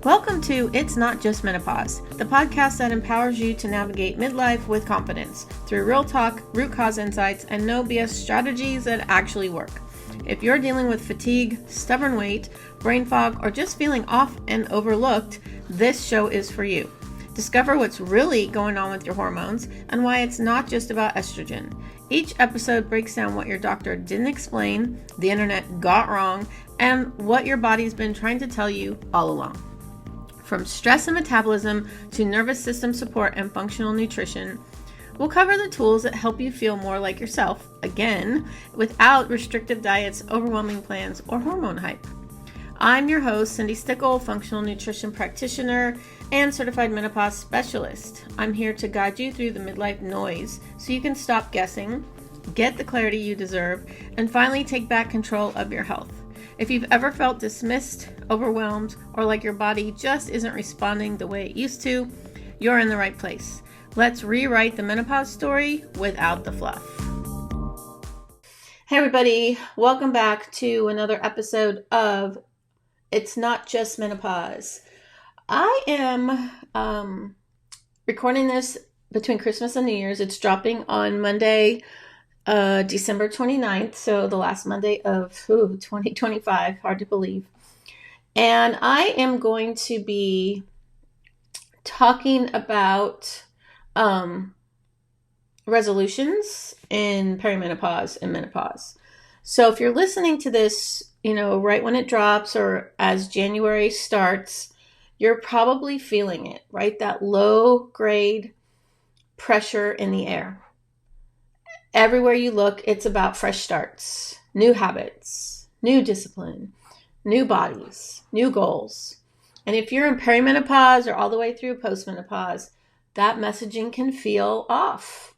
Welcome to It's Not Just Menopause, the podcast that empowers you to navigate midlife with confidence through real talk, root cause insights, and no BS strategies that actually work. If you're dealing with fatigue, stubborn weight, brain fog, or just feeling off and overlooked, this show is for you. Discover what's really going on with your hormones and why it's not just about estrogen. Each episode breaks down what your doctor didn't explain, the internet got wrong, and what your body's been trying to tell you all along. From stress and metabolism to nervous system support and functional nutrition, we'll cover the tools that help you feel more like yourself, again, without restrictive diets, overwhelming plans, or hormone hype. I'm your host, Cindy Stickle, functional nutrition practitioner and certified menopause specialist. I'm here to guide you through the midlife noise so you can stop guessing, get the clarity you deserve, and finally take back control of your health. If you've ever felt dismissed, overwhelmed, or like your body just isn't responding the way it used to, you're in the right place. Let's rewrite the menopause story without the fluff. Hey everybody, welcome back to another episode of It's Not Just Menopause. I am recording this between Christmas and New Year's. It's dropping on Monday, December 29th, so the last Monday of 2025, hard to believe. And I am going to be talking about resolutions in perimenopause and menopause. So if you're listening to this, right when it drops or as January starts, you're probably feeling it, right? That low grade pressure in the air. Everywhere you look, it's about fresh starts, new habits, new discipline, new bodies, new goals. And if you're in perimenopause or all the way through postmenopause, that messaging can feel off.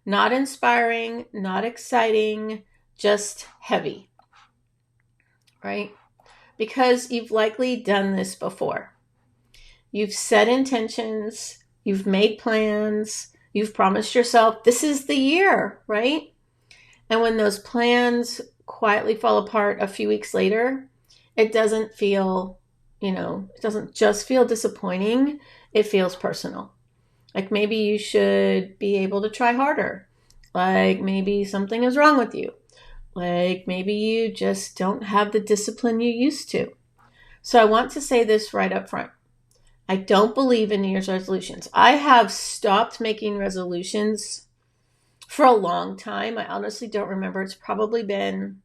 Not inspiring, not exciting, just heavy, right? Because you've likely done this before. You've set intentions, you've made plans, you've promised yourself, this is the year, right? And when those plans quietly fall apart a few weeks later, it doesn't feel, it doesn't just feel disappointing. It feels personal. Like maybe you should be able to try harder. Like maybe something is wrong with you. Like maybe you just don't have the discipline you used to. So I want to say this right up front. I don't believe in New Year's resolutions. I have stopped making resolutions for a long time. I honestly don't remember. It's probably been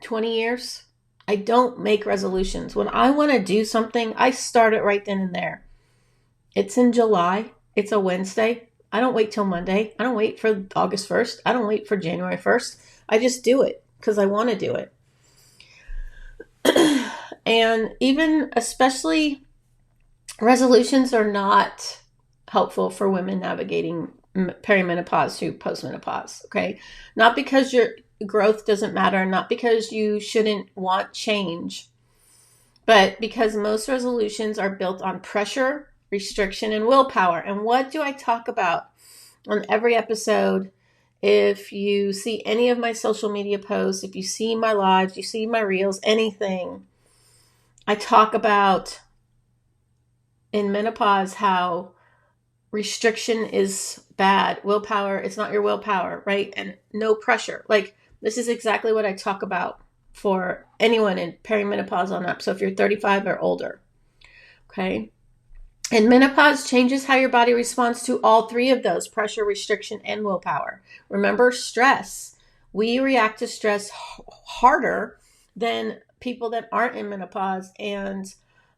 20 years. I don't make resolutions. When I want to do something, I start it right then and there. It's in July. It's a Wednesday. I don't wait till Monday. I don't wait for August 1st. I don't wait for January 1st. I just do it because I want to do it. And even especially resolutions are not helpful for women navigating perimenopause through postmenopause, okay? Not because your growth doesn't matter, not because you shouldn't want change, but because most resolutions are built on pressure, restriction, and willpower. And what do I talk about on every episode? If you see any of my social media posts, if you see my lives, you see my reels, anything, I talk about in menopause how restriction is bad. Willpower, it's not your willpower, right? And no pressure. Like this is exactly what I talk about for anyone in perimenopause on up. So if you're 35 or older, okay? And menopause changes how your body responds to all three of those: pressure, restriction, and willpower. Remember, stress. We react to stress harder than people that aren't in menopause. And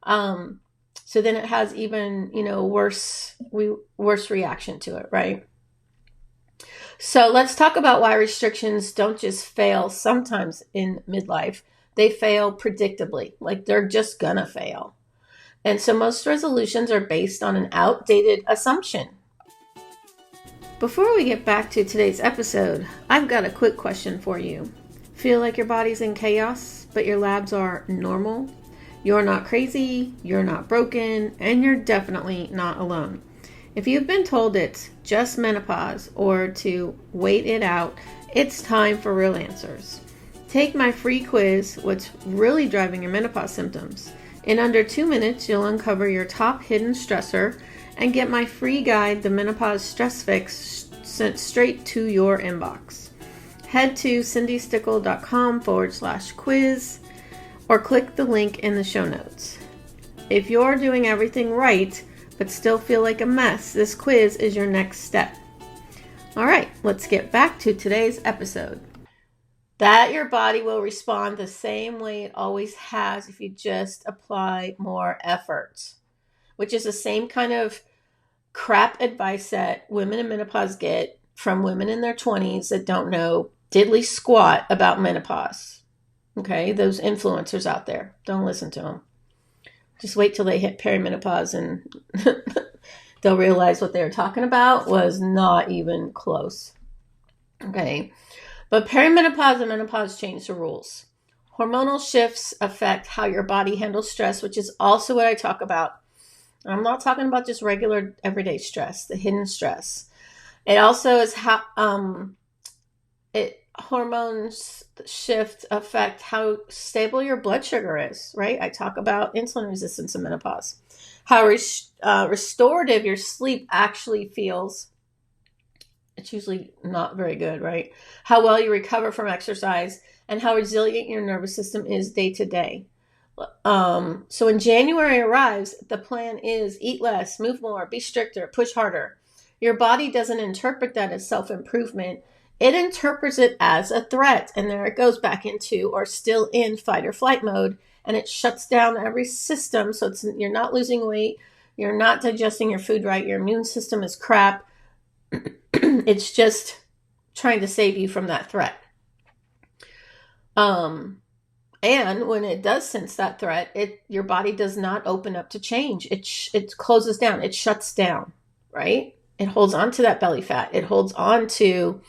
so then it has even, worse reaction to it, right? So let's talk about why restrictions don't just fail sometimes in midlife. They fail predictably, like they're just gonna fail. And so most resolutions are based on an outdated assumption. Before we get back to today's episode, I've got a quick question for you. Feel like your body's in chaos, but your labs are normal? You're not crazy, you're not broken, and you're definitely not alone. If you've been told it's just menopause or to wait it out, it's time for real answers. Take my free quiz, What's Really Driving Your Menopause Symptoms. In under 2 minutes, you'll uncover your top hidden stressor and get my free guide, The Menopause Stress Fix, sent straight to your inbox. Head to cindystickle.com/quiz or click the link in the show notes. If you're doing everything right but still feel like a mess, this quiz is your next step. All right, let's get back to today's episode. That your body will respond the same way it always has if you just apply more effort, which is the same kind of crap advice that women in menopause get from women in their 20s that don't know diddly squat about menopause. Okay, those influencers out there, don't listen to them. Just wait till they hit perimenopause and they'll realize what they were talking about was not even close. Okay. But perimenopause and menopause change the rules. Hormonal shifts affect how your body handles stress, which is also what I talk about. I'm not talking about just regular everyday stress, the hidden stress. It also is how hormones shift affect how stable your blood sugar is, right? I talk about insulin resistance in menopause. How restorative your sleep actually feels. It's usually not very good, right? How well you recover from exercise and how resilient your nervous system is day to day. So when January arrives, the plan is eat less, move more, be stricter, push harder. Your body doesn't interpret that as self-improvement. It interprets it as a threat. And there it goes back into or still in fight or flight mode. And it shuts down every system. So you're not losing weight. You're not digesting your food right. Your immune system is crap. It's just trying to save you from that threat. And when it does sense that threat, your body does not open up to change. It closes down. It shuts down, right? It holds on to that belly fat. It holds on to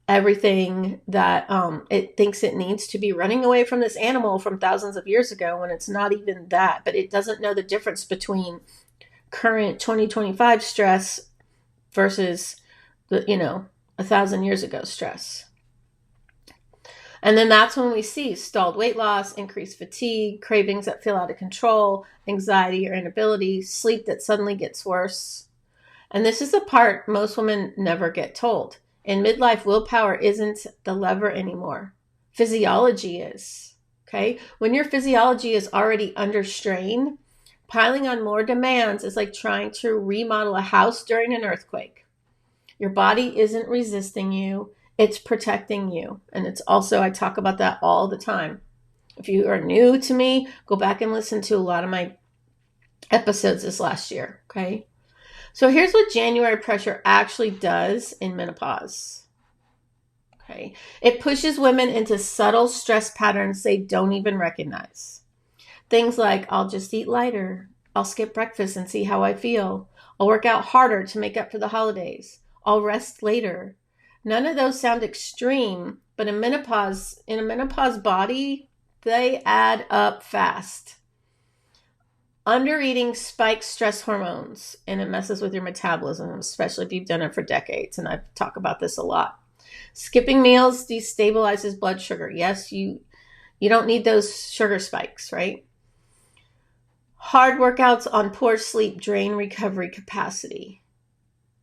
everything that it thinks it needs to be running away from this animal from thousands of years ago when it's not even that. But it doesn't know the difference between current 2025 stress versus 1,000 years ago stress. And then that's when we see stalled weight loss, increased fatigue, cravings that feel out of control, anxiety or inability, sleep that suddenly gets worse. And this is the part most women never get told. In midlife, willpower isn't the lever anymore. Physiology is. Okay? When your physiology is already under strain, piling on more demands is like trying to remodel a house during an earthquake. Your body isn't resisting you. It's protecting you. And it's also, I talk about that all the time. If you are new to me, go back and listen to a lot of my episodes this last year. Okay. So here's what January pressure actually does in menopause. Okay. It pushes women into subtle stress patterns they don't even recognize. Things like, I'll just eat lighter. I'll skip breakfast and see how I feel. I'll work out harder to make up for the holidays. I'll rest later. None of those sound extreme, but in a menopause body, they add up fast. Undereating spikes stress hormones, and it messes with your metabolism, especially if you've done it for decades, and I talk about this a lot. Skipping meals destabilizes blood sugar. Yes, you don't need those sugar spikes, right? Hard workouts on poor sleep drain recovery capacity.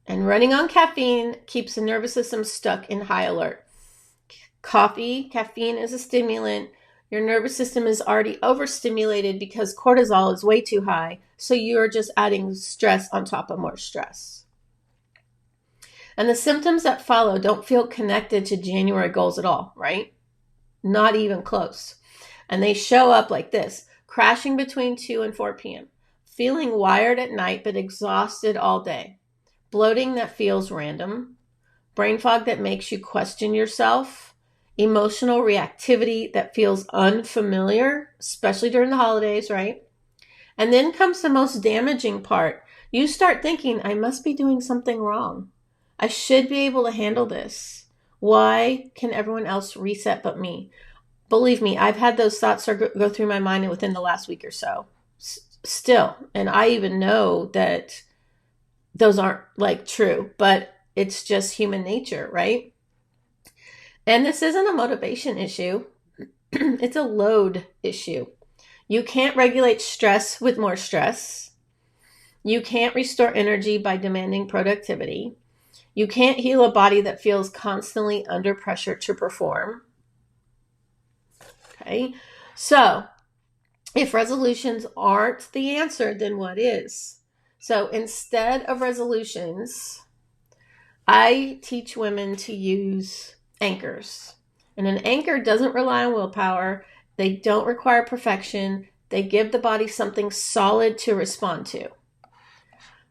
And running on caffeine keeps the nervous system stuck in high alert. Caffeine is a stimulant. Your nervous system is already overstimulated because cortisol is way too high. So you're just adding stress on top of more stress. And the symptoms that follow don't feel connected to January goals at all, right? Not even close. And they show up like this: crashing between 2 and 4 p.m., feeling wired at night but exhausted all day, bloating that feels random, brain fog that makes you question yourself, emotional reactivity that feels unfamiliar, especially during the holidays, right? And then comes the most damaging part. You start thinking, I must be doing something wrong. I should be able to handle this. Why can everyone else reset but me? Believe me, I've had those thoughts go through my mind within the last week or so. Still. And I even know that those aren't like true, but it's just human nature, right? And this isn't a motivation issue. It's a load issue. You can't regulate stress with more stress. You can't restore energy by demanding productivity. You can't heal a body that feels constantly under pressure to perform. Okay, so if resolutions aren't the answer, then what is? So instead of resolutions, I teach women to use anchors. And an anchor doesn't rely on willpower. They don't require perfection. They give the body something solid to respond to.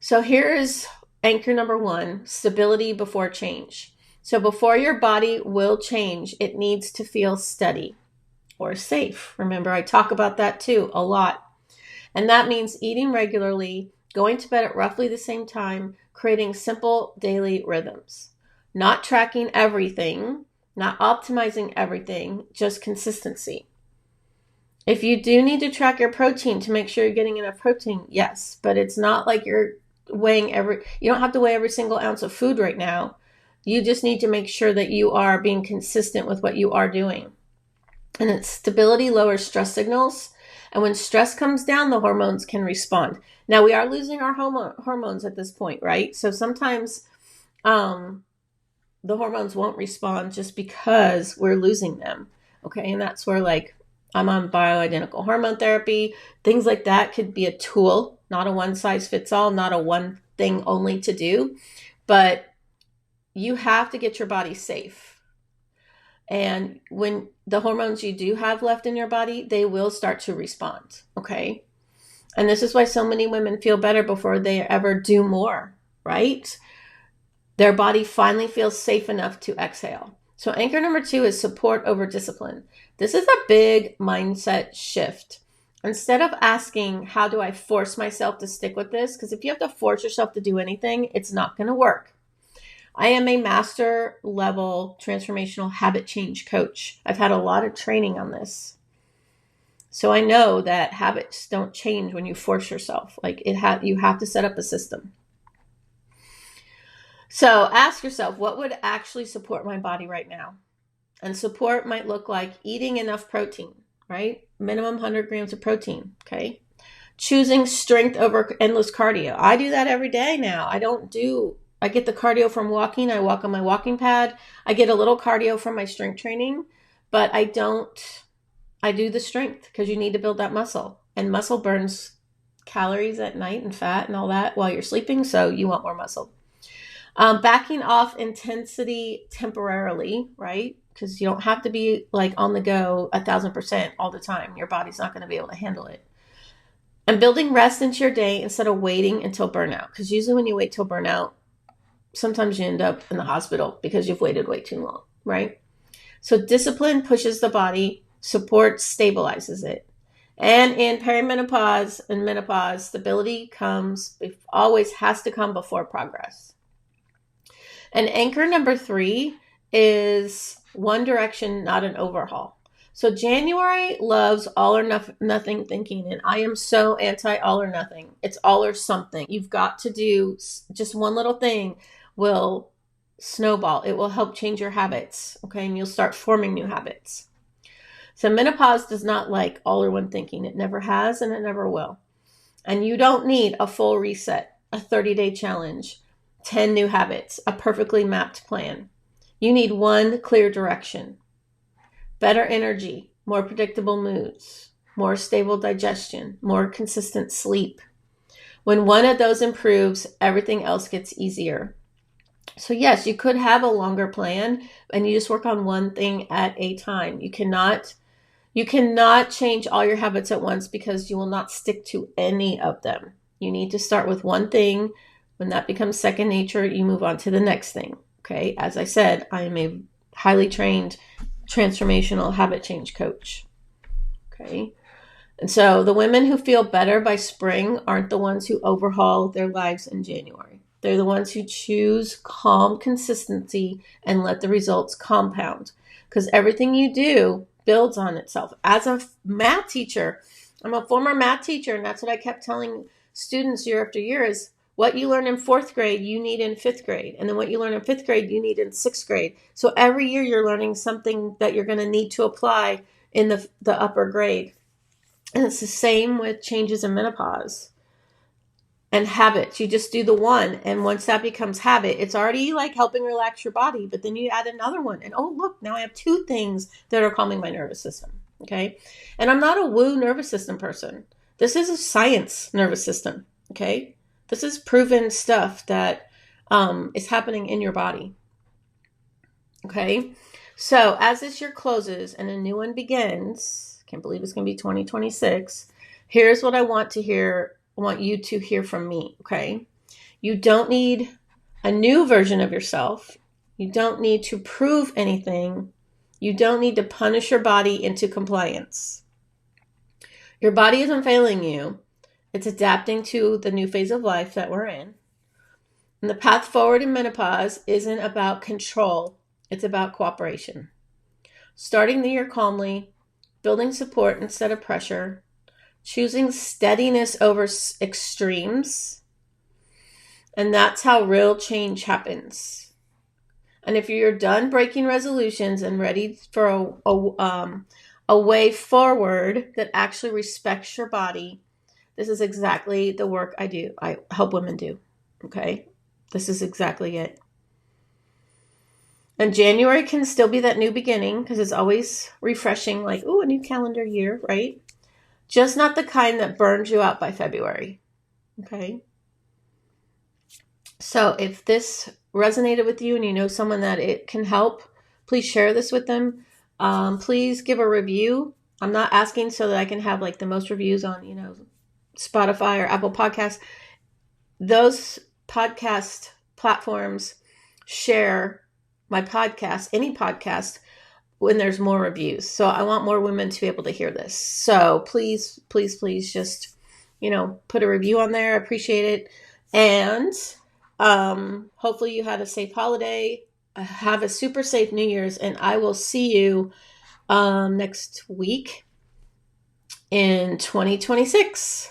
So here is anchor number 1, stability before change. So before your body will change, it needs to feel steady or safe. Remember, I talk about that too a lot. And that means eating regularly, going to bed at roughly the same time, creating simple daily rhythms, not tracking everything, not optimizing everything, just consistency. If you do need to track your protein to make sure you're getting enough protein, yes, but it's not like you're weighing you don't have to weigh every single ounce of food right now. You just need to make sure that you are being consistent with what you are doing. And its stability lowers stress signals. And when stress comes down, the hormones can respond. Now, we are losing our hormones at this point, right? So sometimes the hormones won't respond just because we're losing them. Okay, and that's where, like, I'm on bioidentical hormone therapy. Things like that could be a tool, not a one-size-fits-all, not a one thing only to do. But you have to get your body safe. And when the hormones you do have left in your body, they will start to respond, okay? And this is why so many women feel better before they ever do more, right? Their body finally feels safe enough to exhale. So anchor number 2 is support over discipline. This is a big mindset shift. Instead of asking, how do I force myself to stick with this? Because if you have to force yourself to do anything, it's not going to work. I am a master level transformational habit change coach. I've had a lot of training on this. So I know that habits don't change when you force yourself. Like you have to set up a system. So ask yourself, what would actually support my body right now? And support might look like eating enough protein, right? Minimum 100 grams of protein, okay? Choosing strength over endless cardio. I do that every day now. I get the cardio from walking. I walk on my walking pad. I get a little cardio from my strength training, but I do the strength because you need to build that muscle. And muscle burns calories at night and fat and all that while you're sleeping, so you want more muscle. Backing off intensity temporarily, right? Because you don't have to be like on the go 1,000% all the time. Your body's not going to be able to handle it. And building rest into your day instead of waiting until burnout. Because usually when you wait till burnout, sometimes you end up in the hospital because you've waited way too long, right? So discipline pushes the body, support stabilizes it. And in perimenopause and menopause, stability always has to come before progress. And anchor number 3 is one direction, not an overhaul. So January loves all or nothing thinking, and I am so anti all or nothing. It's all or something. You've got to do just one little thing will snowball. It will help change your habits, okay? And you'll start forming new habits. So menopause does not like all or one thinking. It never has and it never will. And you don't need a full reset, a 30-day challenge, 10 new habits, a perfectly mapped plan. You need one clear direction. Better energy, more predictable moods, more stable digestion, more consistent sleep. When one of those improves, everything else gets easier. So yes, you could have a longer plan and you just work on one thing at a time. You cannot change all your habits at once because you will not stick to any of them. You need to start with one thing. When that becomes second nature, you move on to the next thing. Okay. As I said, I am a highly trained transformational habit change coach. Okay. And so the women who feel better by spring aren't the ones who overhaul their lives in January. They're the ones who choose calm consistency and let the results compound. Because everything you do builds on itself. As a math teacher, I'm a former math teacher, and that's what I kept telling students year after year is what you learn in 4th grade, you need in 5th grade. And then what you learn in 5th grade, you need in 6th grade. So every year you're learning something that you're going to need to apply in the upper grade. And it's the same with changes in menopause and habits. You just do the one. And once that becomes habit, it's already like helping relax your body. But then you add another one. And oh, look, now I have 2 things that are calming my nervous system. Okay. And I'm not a woo nervous system person. This is a science nervous system. Okay. This is proven stuff that is happening in your body. Okay. So as this year closes and a new one begins, can't believe it's going to be 2026. Here's what I want you to hear from me. Okay. You don't need a new version of yourself. You don't need to prove anything. You don't need to punish your body into compliance. Your body isn't failing you. It's adapting to the new phase of life that we're in. And the path forward in menopause isn't about control. It's about cooperation. Starting the year calmly, building support instead of pressure, choosing steadiness over extremes. And that's how real change happens. And if you're done breaking resolutions and ready for a way forward that actually respects your body, this is exactly the work I help women do. Okay? This is exactly it. And January can still be that new beginning because it's always refreshing, like, ooh, a new calendar year, right? Just not the kind that burns you out by February. Okay? So if this resonated with you and you know someone that it can help, please share this with them. Please give a review. I'm not asking so that I can have like the most reviews on, Spotify or Apple Podcasts. Those podcast platforms share my podcast, any podcast, when there's more reviews. So I want more women to be able to hear this. So please, please, please just, put a review on there. I appreciate it. And hopefully you had a safe holiday. Have a super safe New Year's. And I will see you next week in 2026.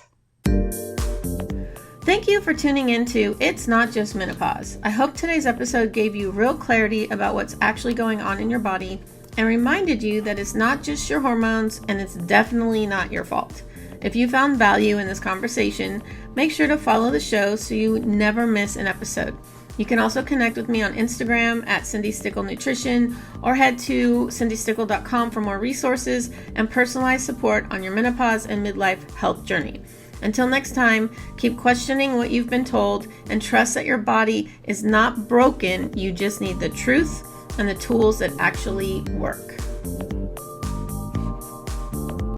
Thank you for tuning into It's Not Just Menopause. I hope today's episode gave you real clarity about what's actually going on in your body and reminded you that it's not just your hormones and it's definitely not your fault. If you found value in this conversation, make sure to follow the show so you never miss an episode. You can also connect with me on Instagram at Cindy Stickle Nutrition or head to cindystickle.com for more resources and personalized support on your menopause and midlife health journey. Until next time, keep questioning what you've been told and trust that your body is not broken. You just need the truth and the tools that actually work.